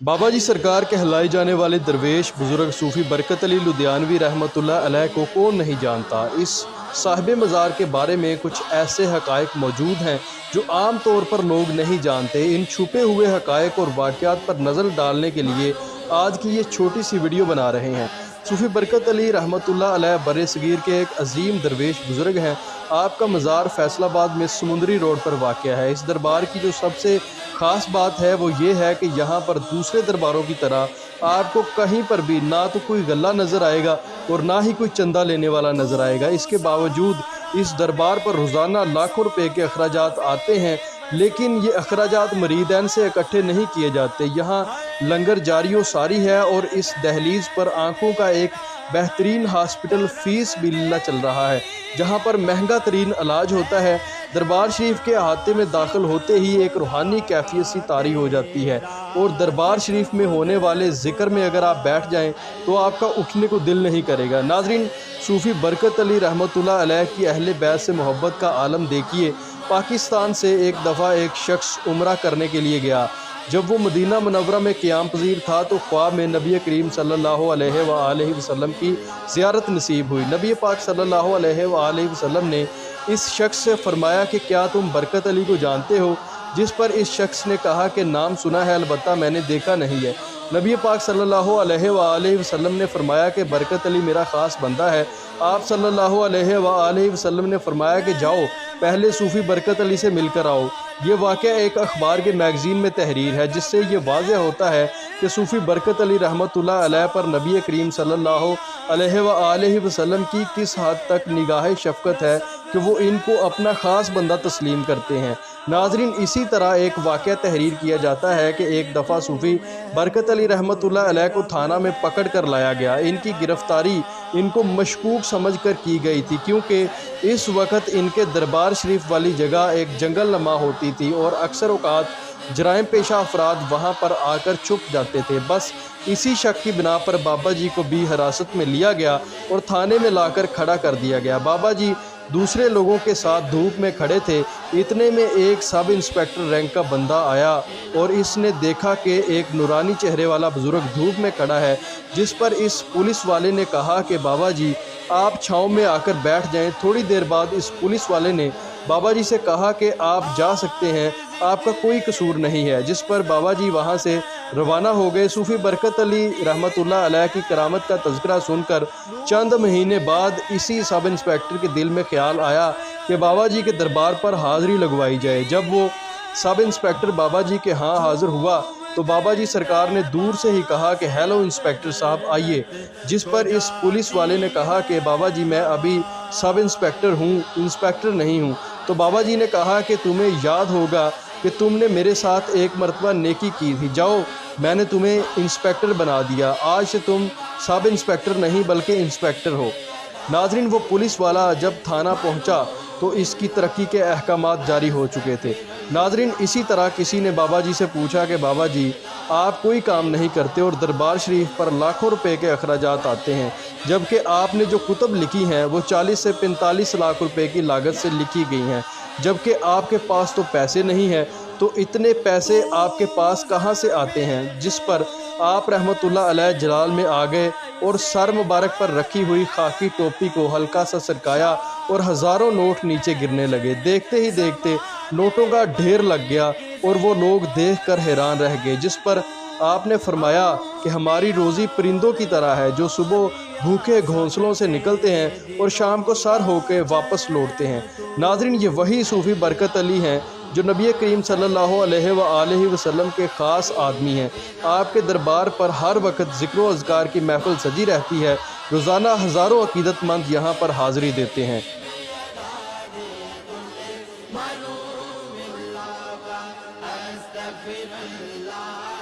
बाबा जी सरकार कहलाए जाने वाले दरवेश बुजुर्ग सूफ़ी बरकत अली लुधियानवी रहमतुल्लाह अलैह को कौन नहीं जानता। इस साहिब मज़ार के बारे में कुछ ऐसे हक़ाइक़ मौजूद हैं जो आम तौर पर लोग नहीं जानते। इन छुपे हुए हक़ाइक़ और वाक़यात पर नज़र डालने के लिए आज की ये छोटी सी वीडियो बना रहे हैं। सूफ़ी बरकत अली रहमतुल्लाह अलैह बरे-सग़ीर के एक अजीम दरवेश बुज़ुर्ग हैं। आपका मज़ार फैसलाबाद में समुंदरी रोड पर वाक़या है। इस दरबार की जो सबसे ख़ास बात है वो ये है कि यहाँ पर दूसरे दरबारों की तरह आपको कहीं पर भी ना तो कोई गल्ला नज़र आएगा और ना ही कोई चंदा लेने वाला नज़र आएगा। इसके बावजूद इस दरबार पर रोज़ाना लाखों रुपए के अखराजात आते हैं, लेकिन ये अखराजात मुरीदैन से इकट्ठे नहीं किए जाते। यहाँ लंगर जारी व सारी है और इस दहलीज पर आँखों का एक बेहतरीन हॉस्पिटल फीस बिल्ला चल रहा है, जहाँ पर महंगा तरीन इलाज होता है। दरबार शरीफ के अहाते में दाखिल होते ही एक रूहानी कैफियत सी तारी हो जाती है और दरबार शरीफ में होने वाले ज़िक्र में अगर आप बैठ जाएं तो आपका उठने को दिल नहीं करेगा। नाज़रीन, सूफ़ी बरकत अली रहमतुल्लाह अलैह की अहले बैत से मोहब्बत का आलम देखिए। पाकिस्तान से एक दफ़ा एक शख्स उम्रा करने के लिए गया। जब वो मदीना मुनव्वरा में क़याम पज़ीर था तो ख्वाब में नबी करीम सल्लल्लाहु अलैहि वसल्लम की ज़ियारत नसीब हुई। नबी पाक सल्लल्लाहु अलैहि वसल्लम ने इस शख्स से फरमाया कि क्या तुम बरकत अली को जानते हो? जिस पर इस शख्स ने कहा कि नाम सुना है, अलबत्ता मैंने देखा नहीं है। नबी पाक सल्लल्लाहु अलैहि वसल्लम ने फरमाया कि बरकत अली मेरा ख़ास बंदा है। आप सल्लल्लाहु अलैहि वसल्लम ने फरमाया कि जाओ पहले सूफ़ी बरकत अली से मिलकर आओ। ये वाक़या एक अखबार के मैगज़ीन में तहरीर है, जिससे ये वाज़ेह होता है कि सूफ़ी बरकत अली रहमतुल्लाह अलैह पर नबी करीम सल्लल्लाहु अलैहि वसल्लम की किस हद तक निगाह शफ़क़त है कि वो इनको अपना ख़ास बंदा तस्लीम करते हैं। नाज़रीन, इसी तरह एक वाक़या तहरीर किया जाता है कि एक दफ़ा सूफ़ी बरकत अली रहमतुल्लाह अलैह को थाना में पकड़ कर लाया गया। इनकी गिरफ़्तारी इनको मशकूक समझ कर की गई थी, क्योंकि इस वक्त इनके दरबार शरीफ वाली जगह एक जंगल नमा होती थी और अक्सर औक़ात जराइम पेशा अफराद वहाँ पर आकर छुप जाते थे। बस इसी शक की बिना पर बाबा जी को भी हिरासत में लिया गया और थाने में लाकर खड़ा कर दिया गया। बाबा जी दूसरे लोगों के साथ धूप में खड़े थे। इतने में एक सब इंस्पेक्टर रैंक का बंदा आया और इसने देखा कि एक नूरानी चेहरे वाला बुज़ुर्ग धूप में खड़ा है, जिस पर इस पुलिस वाले ने कहा कि बाबा जी आप छाँव में आकर बैठ जाएं। थोड़ी देर बाद इस पुलिस वाले ने बाबा जी से कहा कि आप जा सकते हैं, आपका कोई कसूर नहीं है। जिस पर बाबा जी वहाँ से रवाना हो गए। सूफ़ी बरकत अली रहमतुल्लाह अलैह की करामत का तज़किरा सुनकर चंद महीने बाद इसी सब इंस्पेक्टर के दिल में ख़्याल आया कि बाबा जी के दरबार पर हाज़िरी लगवाई जाए। जब वो सब इंस्पेक्टर बाबा जी के यहाँ हाज़िर हुआ तो बाबा जी सरकार ने दूर से ही कहा कि हेलो इंस्पेक्टर साहब आइए। जिस पर इस पुलिस वाले ने कहा कि बाबा जी मैं अभी सब इंस्पेक्टर हूँ, इंस्पेक्टर नहीं हूँ। तो बाबा जी ने कहा कि तुम्हें याद होगा कि तुमने मेरे साथ एक मरतबा नेकी की थी, जाओ मैंने तुम्हें इंस्पेक्टर बना दिया, आज से तुम सब इंस्पेक्टर नहीं बल्कि इंस्पेक्टर हो। नाज़रीन, वो पुलिस वाला जब थाना पहुंचा तो इसकी तरक्की के अहकामात जारी हो चुके थे। नाज़रीन, इसी तरह किसी ने बाबा जी से पूछा कि बाबा जी आप कोई काम नहीं करते और दरबार शरीफ पर लाखों रुपए के अखराजात आते हैं, जबकि आपने जो कुतुब लिखी हैं वो 40 से 45 लाख रुपए की लागत से लिखी गई हैं, जबकि आपके पास तो पैसे नहीं हैं, तो इतने पैसे आपके पास कहाँ से आते हैं? जिस पर आप रहमतुल्लाह अलैह जलाल में आ गए और सर मुबारक पर रखी हुई खाकी टोपी को हल्का सा सरकाया और हज़ारों नोट नीचे गिरने लगे। देखते ही देखते नोटों का ढेर लग गया और वो लोग देखकर हैरान रह गए। जिस पर आपने फरमाया कि हमारी रोज़ी परिंदों की तरह है, जो सुबह भूखे घोंसलों से निकलते हैं और शाम को सर होकर वापस लौटते हैं। नाज़रीन, ये वही सूफ़ी बरकत अली हैं जो नबी करीम सल्लल्लाहु अलैहि वसल्लम के ख़ास आदमी हैं। आपके दरबार पर हर वक्त ज़िक्र व अज़कार की महफ़िल सजी रहती है। रोज़ाना हज़ारों अक़ीदतमंद यहाँ पर हाज़िरी देते हैं। أستغفر الله